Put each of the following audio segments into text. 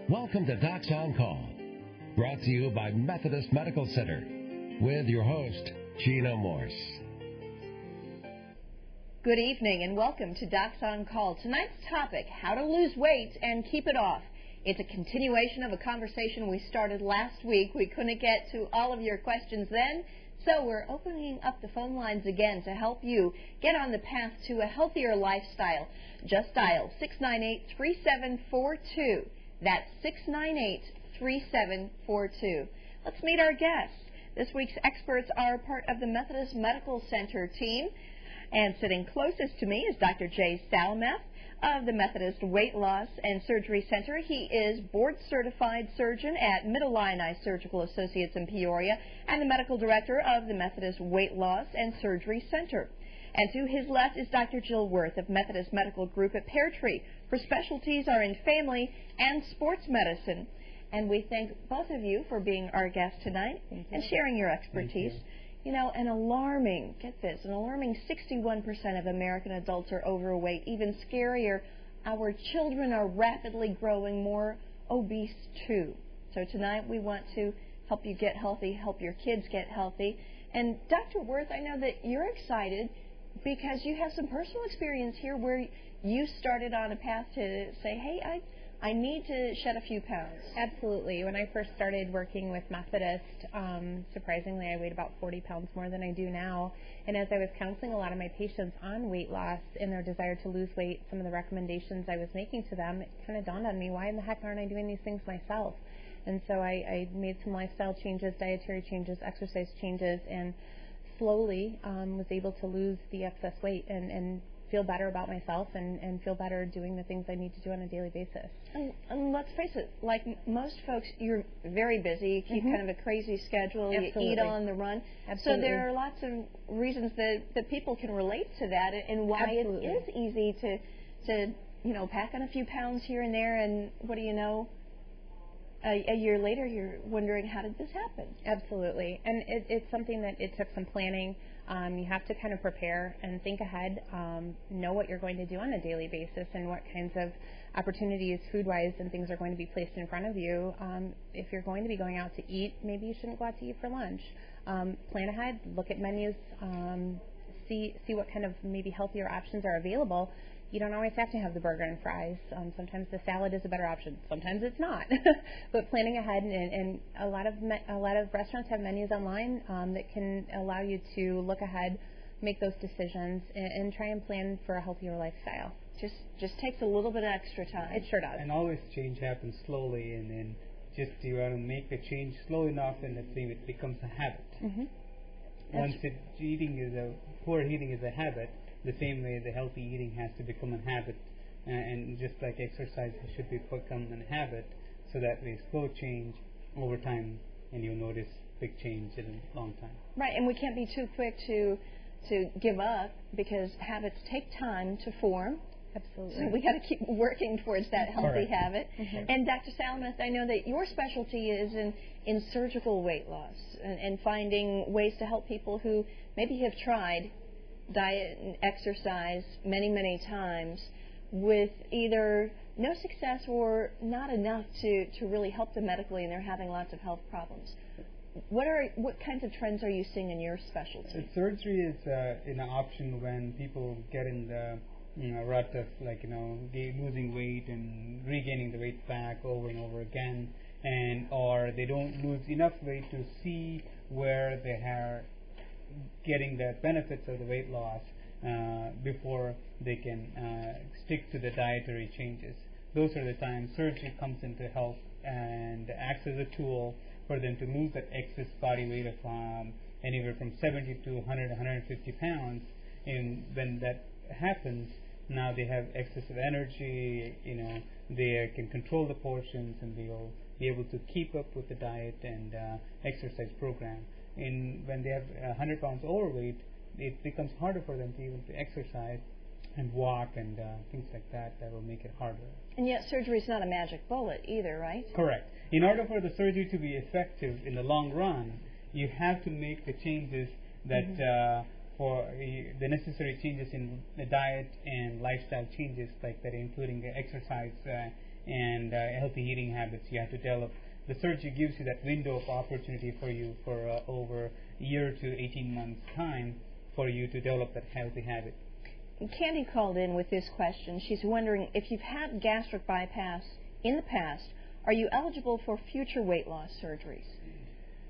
Welcome to Docs on Call, brought to you by Methodist Medical Center, with your host, Gina Morse. Good evening and welcome to Docs on Call. Tonight's topic, how to lose weight and keep it off. It's a continuation of a conversation we started last week. We couldn't get to all of your questions then, so we're opening up the phone lines again to help you get on the path to a healthier lifestyle. Just dial 698-3742. That's 698-3742. Let's meet our guests. This week's experts are part of the Methodist Medical Center team, and sitting closest to me is Dr. J. Salimath of the Methodist Weight Loss and Surgery Center. He is board-certified surgeon at Mid-Illini Surgical Associates in Peoria and the medical director of the Methodist Weight Loss and Surgery Center. And to his left is Dr. Jill Wirth of Methodist Medical Group at Pear Tree. Her specialties are in family and sports medicine. And we thank both of you for being our guests tonight and sharing your expertise. You know, an alarming 61% of American adults are overweight. Even scarier, our children are rapidly growing more obese too. So tonight we want to help you get healthy, help your kids get healthy. And Dr. Wirth, I know that you're excited because you have some personal experience here where you started on a path to say, hey, I need to shed a few pounds. Absolutely. When I first started working with Methodist, surprisingly, I weighed about 40 pounds more than I do now. And as I was counseling a lot of my patients on weight loss and their desire to lose weight, some of the recommendations I was making to them, it kind of dawned on me, why in the heck aren't I doing these things myself? And so I made some lifestyle changes, dietary changes, exercise changes, and slowly was able to lose the excess weight and feel better about myself and feel better doing the things I need to do on a daily basis. And let's face it, like most folks, you're very busy. You keep kind of a crazy schedule. Absolutely. You eat on the run. Absolutely. So there are lots of reasons that people can relate to that and why Absolutely. it is easy to pack on a few pounds here and there, and what do you know, a year later you're wondering, how did this happen? Absolutely. And it's something that it took some planning. You have to kind of prepare and think ahead, know what you're going to do on a daily basis and what kinds of opportunities food-wise and things are going to be placed in front of you. If you're going to be going out to eat, maybe you shouldn't go out to eat for lunch. Plan ahead, look at menus, see what kind of maybe healthier options are available. You don't always have to have the burger and fries. Sometimes the salad is a better option. Sometimes it's not. But planning ahead, and a lot of restaurants have menus online that can allow you to look ahead, make those decisions, and try and plan for a healthier lifestyle. Just takes a little bit of extra time. It sure does. And always change happens slowly, and then just you want to make the change slow enough, and let's say it becomes a habit. Once poor eating is a habit, the same way the healthy eating has to become a habit, and just like exercise should become a habit, so that way slow change over time, and you'll notice big change in a long time. Right, and we can't be too quick to give up because habits take time to form. Absolutely. So we got to keep working towards that healthy Correct. habit. And Dr. Salamath, I know that your specialty is in surgical weight loss and finding ways to help people who maybe have tried diet and exercise many, many times with either no success or not enough to really help them medically, and they're having lots of health problems. What kinds of trends are you seeing in your specialty? Surgery is an option when people get in the rut of losing weight and regaining the weight back over and over again, or they don't lose enough weight to see where they are getting the benefits of the weight loss before they can stick to the dietary changes. Those are the times surgery comes in to help and acts as a tool for them to lose that excess body weight of anywhere from 70 to 100, 150 pounds. And when that happens, now they have excess of energy, they can control the portions, and they will be able to keep up with the diet and exercise program. And when they have 100 pounds overweight, it becomes harder for them to even to exercise and walk and things like that. That will make it harder. And yet surgery is not a magic bullet either, right? Correct. In order for the surgery to be effective in the long run, you have to make the changes that for the necessary changes in the diet and lifestyle changes like that, including the exercise and healthy eating habits. You have to develop. The surgery gives you that window of opportunity for you for over a year to 18 months time for you to develop that healthy habit. Candy called in with this question. She's wondering if you've had gastric bypass in the past, are you eligible for future weight loss surgeries?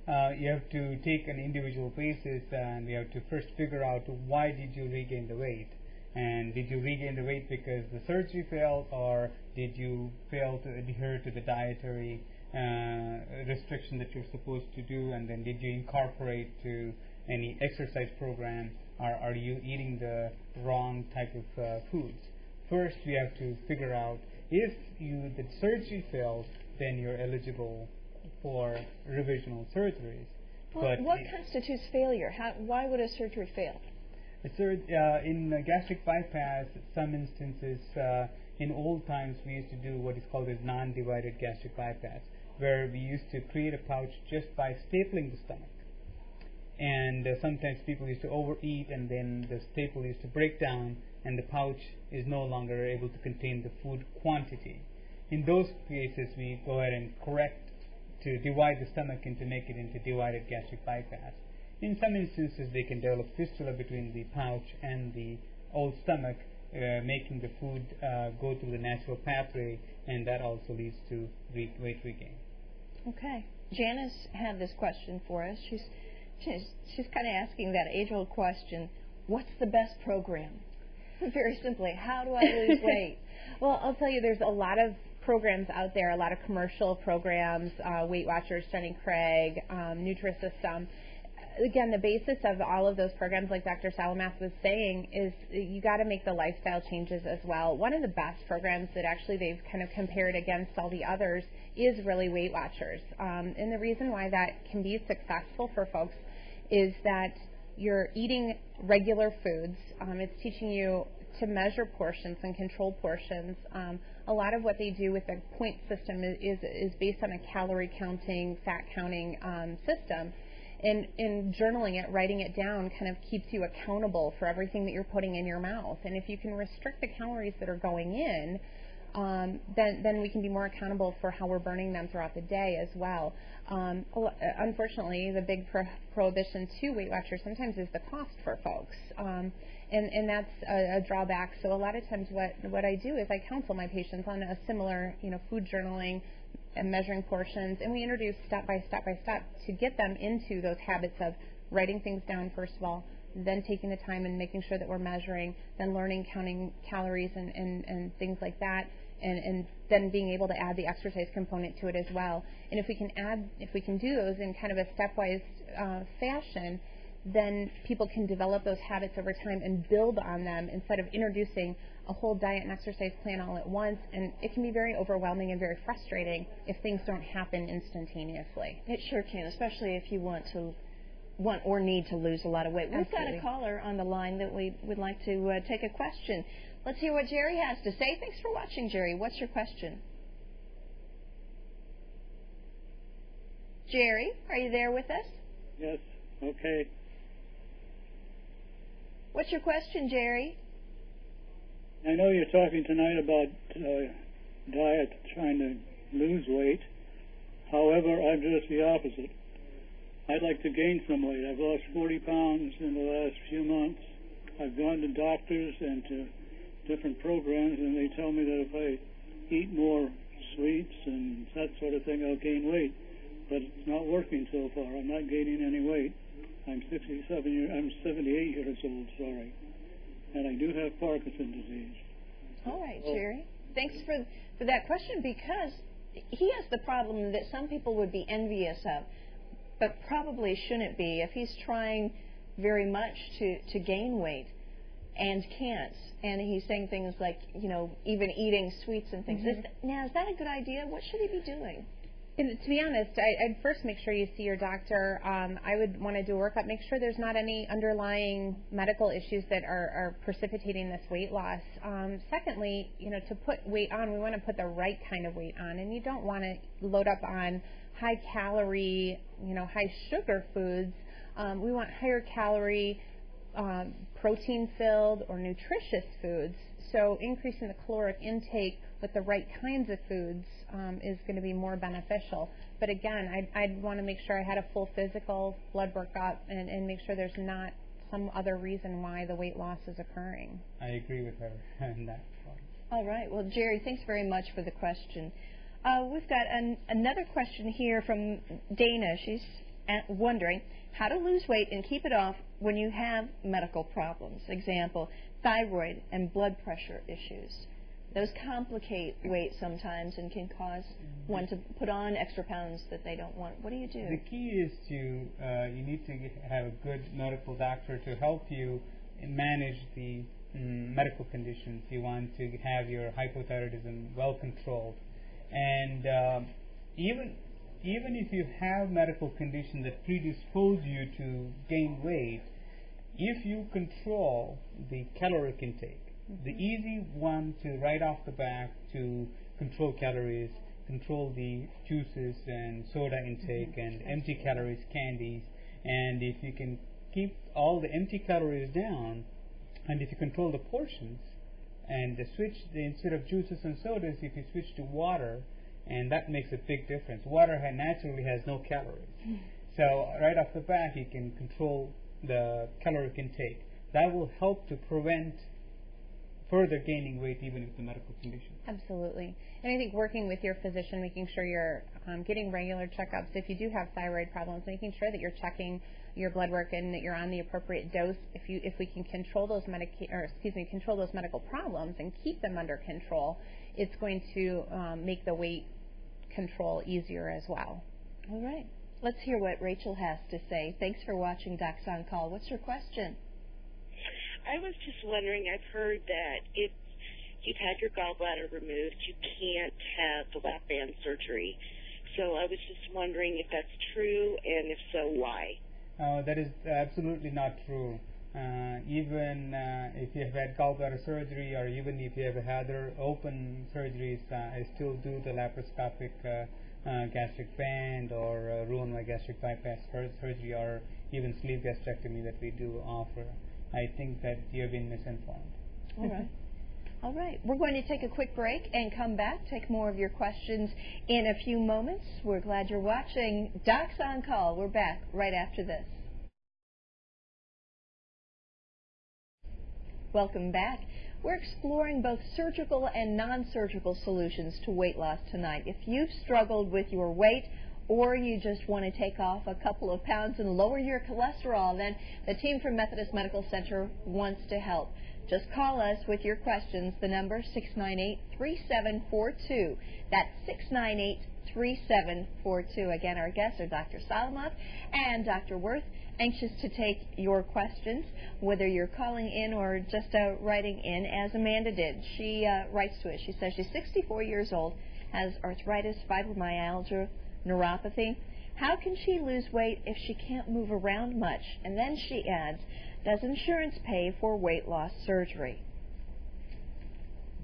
You have to take an individual basis, and you have to first figure out why did you regain the weight. And did you regain the weight because the surgery failed, or did you fail to adhere to the dietary restriction that you're supposed to do, and then did you incorporate to any exercise program, or are you eating the wrong type of foods? First, we have to figure out if the surgery failed, then you're eligible for revisional surgeries. Well, what constitutes failure? Why would a surgery fail? In gastric bypass, some instances, in old times, we used to do what is called as non-divided gastric bypass, where we used to create a pouch just by stapling the stomach. And sometimes people used to overeat, and then the staple used to break down, and the pouch is no longer able to contain the food quantity. In those cases, we go ahead and correct to divide the stomach and to make it into divided gastric bypass. In some instances, they can develop fistula between the pouch and the old stomach, making the food go through the natural pathway, and that also leads to weight regain. Okay. Janice had this question for us. She's kind of asking that age-old question, what's the best program? Very simply, how do I lose weight? Well, I'll tell you, there's a lot of programs out there, a lot of commercial programs, Weight Watchers, Jenny Craig, Nutrisystem. Again, the basis of all of those programs, like Dr. Salimath was saying, is you got to make the lifestyle changes as well. One of the best programs that actually they've kind of compared against all the others is really Weight Watchers. And the reason why that can be successful for folks is that you're eating regular foods. It's teaching you to measure portions and control portions. A lot of what they do with the point system is based on a calorie counting, fat counting system. And in journaling it, writing it down kind of keeps you accountable for everything that you're putting in your mouth. And if you can restrict the calories that are going in, then we can be more accountable for how we're burning them throughout the day as well. Unfortunately, the big prohibition to Weight Watchers sometimes is the cost for folks. And that's a drawback. So a lot of times what I do is I counsel my patients on a similar, food journaling and measuring portions, and we introduce step by step to get them into those habits of writing things down first of all, then taking the time and making sure that we're measuring, then learning counting calories and things like that, and then being able to add the exercise component to it as well. And if we can do those in kind of a stepwise fashion, then people can develop those habits over time and build on them instead of introducing a whole diet and exercise plan all at once. And it can be very overwhelming and very frustrating if things don't happen instantaneously. It sure can, especially if you want or need to lose a lot of weight. We've Absolutely. got a caller on the line that we would like to take a question. Let's hear what Jerry has to say. Thanks for watching, Jerry. What's your question? Jerry, are you there with us? Yes, okay. What's your question, Jerry? I know you're talking tonight about diet, trying to lose weight. However, I'm just the opposite. I'd like to gain some weight. I've lost 40 pounds in the last few months. I've gone to doctors and to different programs, and they tell me that if I eat more sweets and that sort of thing, I'll gain weight. But it's not working so far. I'm not gaining any weight. I'm 78 years old, sorry. And I do have Parkinson's disease. All right, Jerry. Thanks for that question, because he has the problem that some people would be envious of, but probably shouldn't be if he's trying very much to gain weight and can't. And he's saying things like, even eating sweets and things. Mm-hmm. Now, is that a good idea? What should he be doing? And to be honest, I'd first make sure you see your doctor. I would want to do a workup, make sure there's not any underlying medical issues that are precipitating this weight loss. Secondly, to put weight on, we want to put the right kind of weight on, and you don't want to load up on high calorie, high sugar foods. We want higher calorie, protein-filled or nutritious foods. So increasing the caloric intake with the right kinds of foods is going to be more beneficial. But again, I'd want to make sure I had a full physical blood workup and make sure there's not some other reason why the weight loss is occurring. I agree with her in that part. All right. Well, Jerry, thanks very much for the question. We've got another question here from Dana. She's wondering how to lose weight and keep it off when you have medical problems. Example, thyroid and blood pressure issues. Those complicate weight sometimes and can cause one to put on extra pounds that they don't want. What do you do? The key is you need to have a good medical doctor to help you manage the medical conditions. You want to have your hypothyroidism well controlled. And even if you have medical conditions that predispose you to gain weight, if you control the caloric intake, the easy one to right off the bat to control calories, control the juices and soda intake and empty calories, candies, and if you can keep all the empty calories down, and if you control the portions, and instead of juices and sodas, if you switch to water, and that makes a big difference. Water naturally has no calories. So right off the bat, you can control the caloric intake. That will help to prevent further gaining weight even with the medical condition. Absolutely. And I think working with your physician, making sure you're getting regular checkups. If you do have thyroid problems, making sure that you're checking your blood work and that you're on the appropriate dose. If we can control those control those medical problems and keep them under control, it's going to make the weight control easier as well. All right. Let's hear what Rachel has to say. Thanks for watching Docs on Call. What's your question? I was just wondering, I've heard that if you've had your gallbladder removed, you can't have the lap band surgery. So I was just wondering if that's true, and if so, why? That is absolutely not true. Even if you have had gallbladder surgery, or even if you have had other open surgeries, I still do the laparoscopic gastric band or Roux-en-Y gastric bypass surgery, or even sleeve gastrectomy that we do offer. I think that you've been misinformed. All right. All right. We're going to take a quick break and come back, take more of your questions in a few moments. We're glad you're watching Docs on Call. We're back right after this. Welcome back. We're exploring both surgical and non-surgical solutions to weight loss tonight. If you've struggled with your weight, or you just want to take off a couple of pounds and lower your cholesterol, then the team from Methodist Medical Center wants to help. Just call us with your questions. The number 698-3742. That's 698-3742. Again, our guests are Dr. Salimath and Dr. Wirth, anxious to take your questions, whether you're calling in or just writing in, as Amanda did. She writes to us. She says she's 64 years old, has arthritis, fibromyalgia, neuropathy. How can she lose weight if she can't move around much? And then she adds, does insurance pay for weight loss surgery?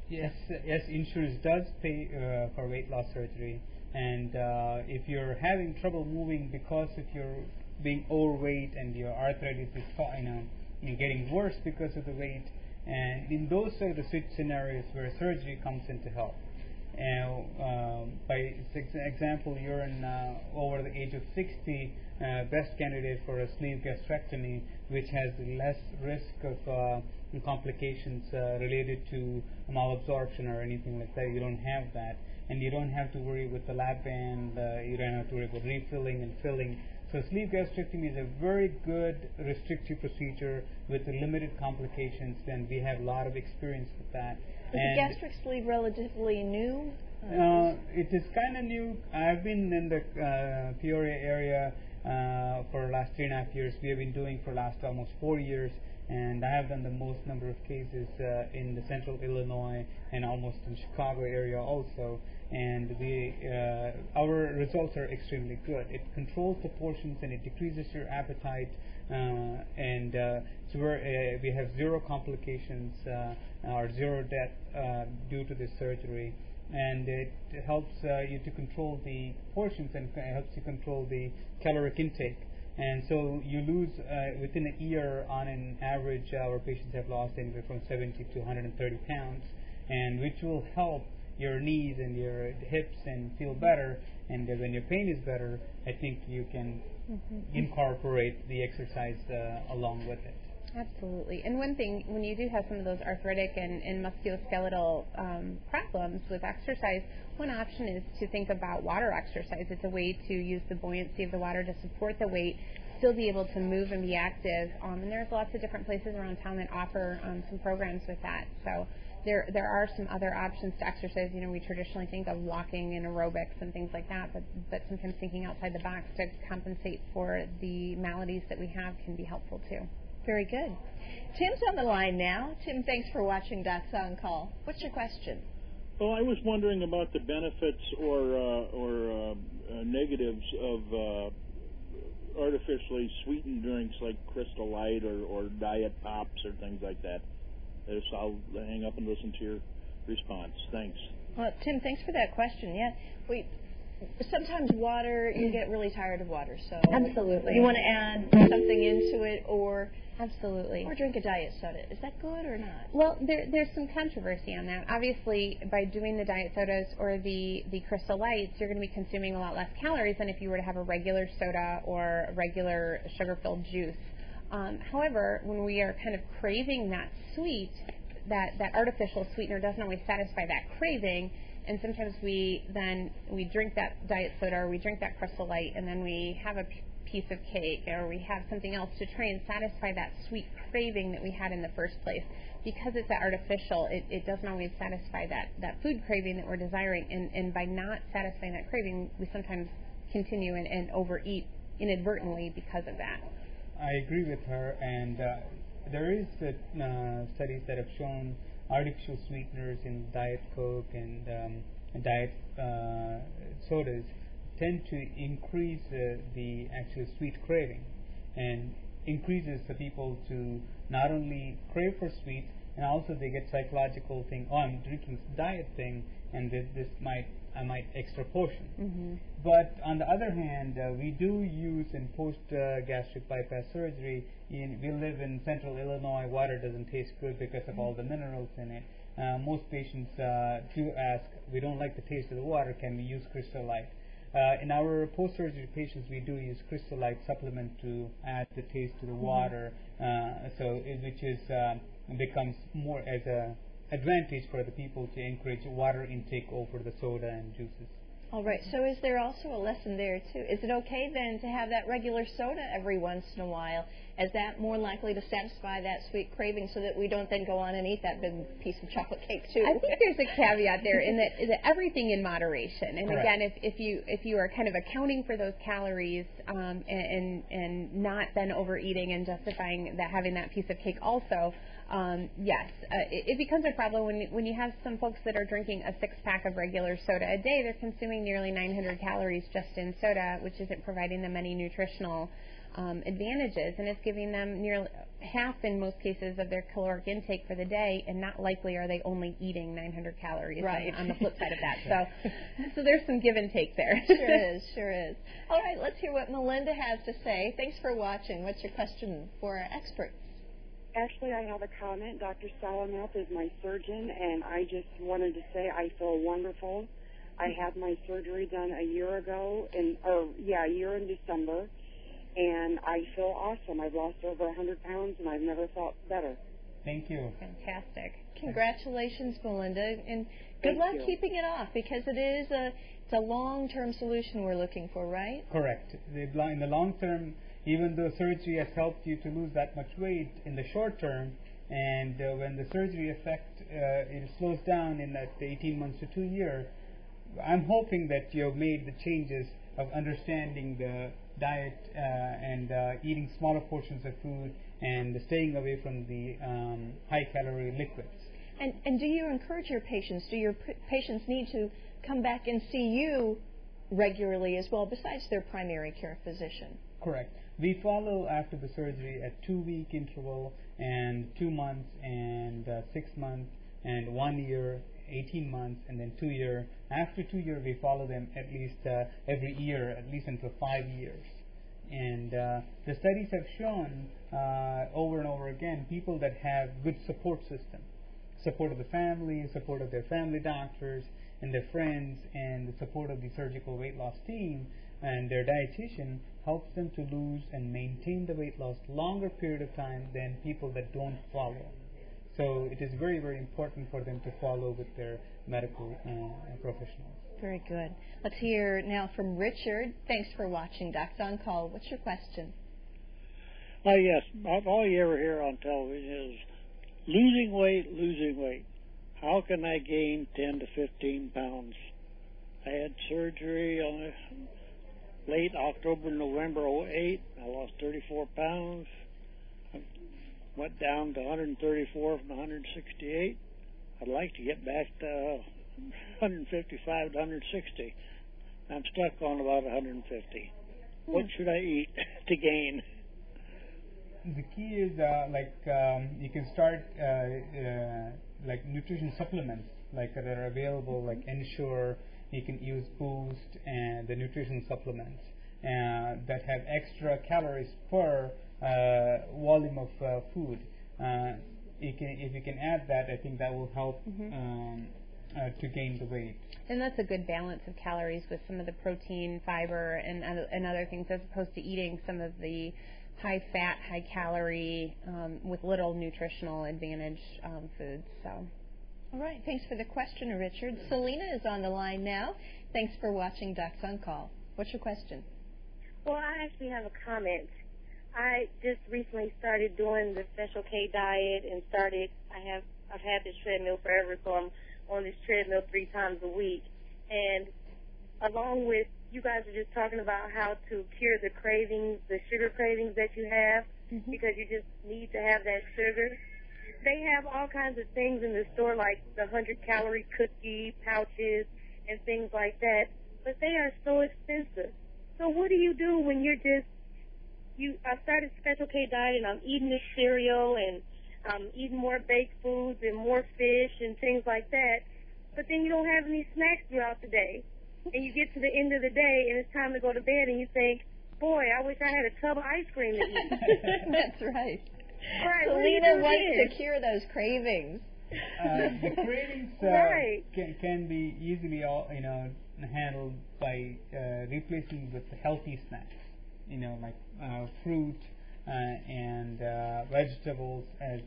Yes, insurance does pay for weight loss surgery. And if you're having trouble moving because of your being overweight and your arthritis is getting worse because of the weight, and in those sort of scenarios where surgery comes in to help. By example, you're over the age of 60, best candidate for a sleeve gastrectomy, which has less risk of complications related to malabsorption or anything like that. You don't have that, and you don't have to worry with the lap band. You don't have to worry about refilling and filling. So sleeve gastrectomy is a very good restrictive procedure with limited complications, and we have a lot of experience with that. Is the gastric sleeve relatively new? It is kind of new. I've been in the Peoria area for the last 3.5 years. We have been doing for the last almost 4 years, and I have done the most number of cases in the central Illinois and almost in Chicago area also. And our results are extremely good. It controls the portions and it decreases your appetite, and so we have zero complications or zero death due to this surgery. And it helps you to control the portions and helps you control the caloric intake. And so you lose, within a year, on an average, our patients have lost anywhere from 70 to 130 pounds, and which will help your knees and your hips and feel better. And when your pain is better, I think you can incorporate the exercise along with it. Absolutely. And one thing, when you do have some of those arthritic and musculoskeletal problems with exercise, one option is to think about water exercise. It's a way to use the buoyancy of the water to support the weight, still be able to move and be active. And there's lots of different places around town that offer some programs with that. So there are some other options to exercise. You know, we traditionally think of walking and aerobics and things like that, but sometimes thinking outside the box to compensate for the maladies that we have can be helpful too. Very good. Tim's on the line now. Tim, thanks for watching Doc's On Call. What's your question? Well, I was wondering about the benefits or negatives of artificially sweetened drinks like Crystal Light or Diet Pops or things like that. So I'll hang up and listen to your response. Thanks. Well, Tim, thanks for that question. Yeah, sometimes water, you get really tired of water, so absolutely you want to add something into it, or drink a diet soda. Is that good or not? Well, there's some controversy on that. Obviously, by doing the diet sodas or the Crystal Lights, you're going to be consuming a lot less calories than if you were to have a regular soda or a regular sugar-filled juice. However, when we are kind of craving that sweet, that artificial sweetener doesn't always satisfy that craving. And sometimes we drink that diet soda or we drink that Crystal Light, and then we have a piece of cake or we have something else to try and satisfy that sweet craving that we had in the first place. Because it's that artificial, it doesn't always satisfy that food craving that we're desiring. And by not satisfying that craving, we sometimes continue and overeat inadvertently because of that. I agree with her, and there is studies that have shown artificial sweeteners in Diet Coke and Diet sodas tend to increase the actual sweet craving, and increases the people to not only crave for sweet, and also they get psychological thing, I'm drinking diet thing, and I might extra portion. Mm-hmm. But on the other hand, we do use in post-gastric bypass surgery, we live in central Illinois, water doesn't taste good because of all the minerals in it. Most patients do ask, we don't like the taste of the water, can we use Crystal Light? In our post-surgery patients, we do use Crystal Light supplement to add the taste to the water, which becomes more as a advantage for the people to encourage water intake over the soda and juices. All right. So is there also a lesson there, too? Is it okay, then, to have that regular soda every once in a while? Is that more likely to satisfy that sweet craving so that we don't then go on and eat that big piece of chocolate cake, too? I think there's a caveat there in that everything in moderation. And correct. Again, if you are kind of accounting for those calories and not then overeating and justifying that having that piece of cake also, yes, it becomes a problem when you have some folks that are drinking a 6-pack of regular soda a day. They're consuming nearly 900 calories just in soda, which isn't providing them any nutritional advantages, and it's giving them nearly half, in most cases, of their caloric intake for the day, and not likely are they only eating 900 calories right. on the flip side of that. So there's some give and take there. Sure is. All right, let's hear what Melinda has to say. Thanks for watching. What's your question for our experts? Actually, I have a comment. Dr. Salimath is my surgeon, and I just wanted to say I feel wonderful. I had my surgery done a year in December, and I feel awesome. I've lost over 100 pounds, and I've never felt better. Thank you. Fantastic. Congratulations, Melinda, and good luck keeping it off, because it's a long-term solution we're looking for, right? Correct. In the long term, even though surgery has helped you to lose that much weight in the short term, and when the surgery effect it slows down in that 18 months to 2 years, I'm hoping that you have made the changes of understanding the diet and eating smaller portions of food and staying away from the high-calorie liquids. And do you encourage your patients? Do your patients need to come back and see you regularly as well, besides their primary care physician? Correct. We follow after the surgery at 2-week interval, and 2 months, and 6 months, and 1 year, 18 months, and then 2 years. After 2 years, we follow them at least every year, at least until 5 years. And the studies have shown over and over again people that have good support system, support of the family, support of their family doctors and their friends, and the support of the surgical weight loss team and their dietitian helps them to lose and maintain the weight loss longer period of time than people that don't follow. So it is very, very important for them to follow with their medical professionals. Very good. Let's hear now from Richard. Thanks for watching Doc's On Call. What's your question? Yes. All you ever hear on television is losing weight. How can I gain 10 to 15 pounds? I had surgery on late October, November 08. I lost 34 pounds. I went down to 134 from 168. I'd like to get back to 155 to 160. I'm stuck on about 150. What should I eat to gain? The key is you can start like nutrition supplements that are available, like Ensure. You can use Boost and the nutrition supplements that have extra calories per volume of food. If you can add that, I think that will help to gain the weight. And that's a good balance of calories with some of the protein, fiber, and other things, as opposed to eating some of the high fat, high calorie, with little nutritional advantage foods. So. All right. Thanks for the question, Richard. Selena is on the line now. Thanks for watching Doc's On Call. What's your question? Well, I actually have a comment. I just recently started doing the Special K diet and I've had this treadmill forever, so I'm on this treadmill 3 times a week. And along with, you guys are just talking about how to cure the cravings, the sugar cravings that you have, because you just need to have that sugar. They have all kinds of things in the store, like the 100-calorie cookie pouches and things like that, but they are so expensive. So what do you do when you're just, I started Special K diet and I'm eating this cereal and I'm eating more baked foods and more fish and things like that, but then you don't have any snacks throughout the day. And you get to the end of the day and it's time to go to bed and you think, boy, I wish I had a tub of ice cream to eat. That's right. Right. Selena wants to cure those cravings. The cravings can be easily handled by replacing with healthy snacks, like fruit and vegetables as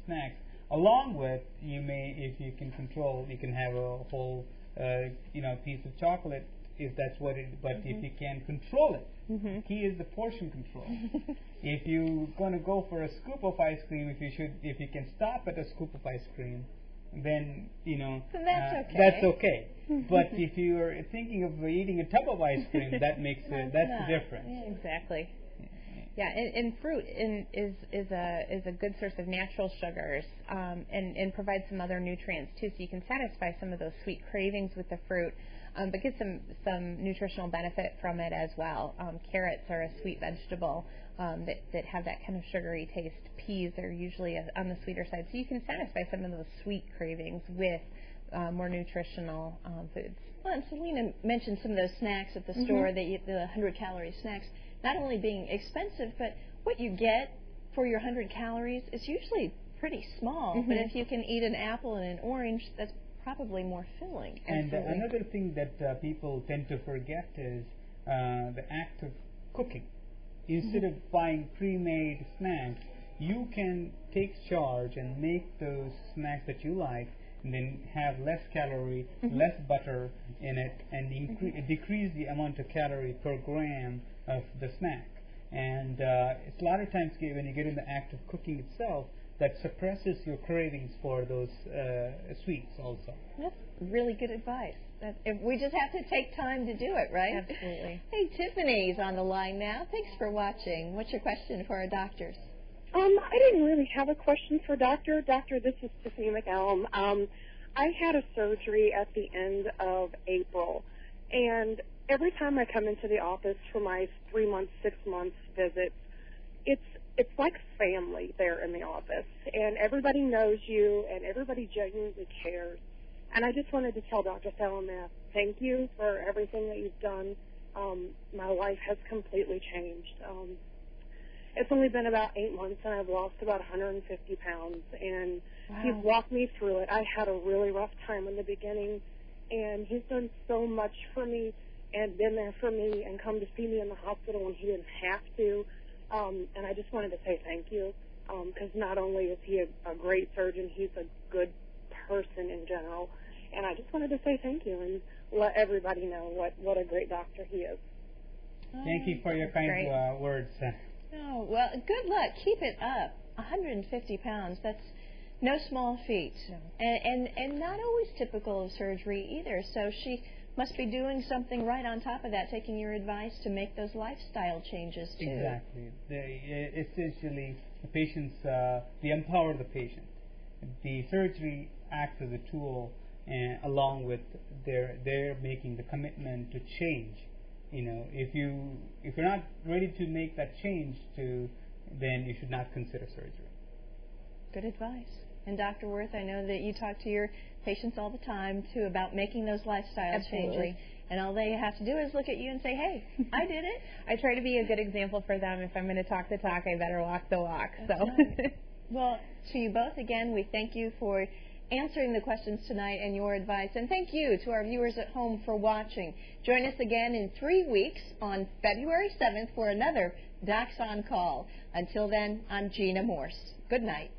snacks. Along with, you may, if you can control, you can have a whole piece of chocolate if that's what it. But if you can control it, the key is the portion control. If you're going to go for a scoop of ice cream, if you can stop at a scoop of ice cream, then that's okay. But if you're thinking of eating a tub of ice cream, that's the difference. Yeah, exactly. Yeah, and fruit is a good source of natural sugars, and provides some other nutrients too. So you can satisfy some of those sweet cravings with the fruit, but get some nutritional benefit from it as well. Carrots are a sweet vegetable that have that kind of sugary taste. Peas are usually on the sweeter side, so you can satisfy some of those sweet cravings with more nutritional foods. Well, and Selena mentioned some of those snacks at the store, the 100-calorie snacks, not only being expensive, but what you get for your 100 calories is usually pretty small. But if you can eat an apple and an orange, that's probably more filling. And another thing that people tend to forget is the act of cooking. Instead of buying pre-made snacks, you can take charge and make those snacks that you like, and then have less calorie, less butter in it, and decrease the amount of calorie per gram of the snack. And it's a lot of times when you get in the act of cooking itself, that suppresses your cravings for those sweets also. That's really good advice. We just have to take time to do it, right? Absolutely. Hey, Tiffany's on the line now. Thanks for watching. What's your question for our doctors? I didn't really have a question for Doctor. Doctor, this is Tiffany McAllen. I had a surgery at the end of April, and every time I come into the office for my 3 months, 6 months visits, it's like family there in the office, and everybody knows you, and everybody genuinely cares. And I just wanted to tell Dr. Salimath, thank you for everything that you've done My life has completely changed. It's only been about 8 months, and I've lost about 150 pounds. And he's walked me through it. I had a really rough time in the beginning, and he's done so much for me and been there for me and come to see me in the hospital when he didn't have to. And I just wanted to say thank you, because not only is he a great surgeon, he's a good person in general. And I just wanted to say thank you and let everybody know what a great doctor he is. Thank you for your kind words. Oh, well, good luck. Keep it up. 150 pounds, that's no small feat. No. And not always typical of surgery either. So she must be doing something right on top of that, taking your advice to make those lifestyle changes too. Exactly. Essentially, the patients, they empower the patient. The surgery acts as a tool, along with their making the commitment to change. You know, if you're not ready to make that change, then you should not consider surgery. Good advice. And Dr. Wirth, I know that you talk to your patients all the time too about making those lifestyle changes. And all they have to do is look at you and say, "Hey, I did it." I try to be a good example for them. If I'm going to talk the talk, I better walk the walk. That's right. Well, to you both again, we thank you for answering the questions tonight and your advice. And thank you to our viewers at home for watching. Join us again in 3 weeks on February 7th for another Docs on Call. Until then, I'm Gina Morse. Good night.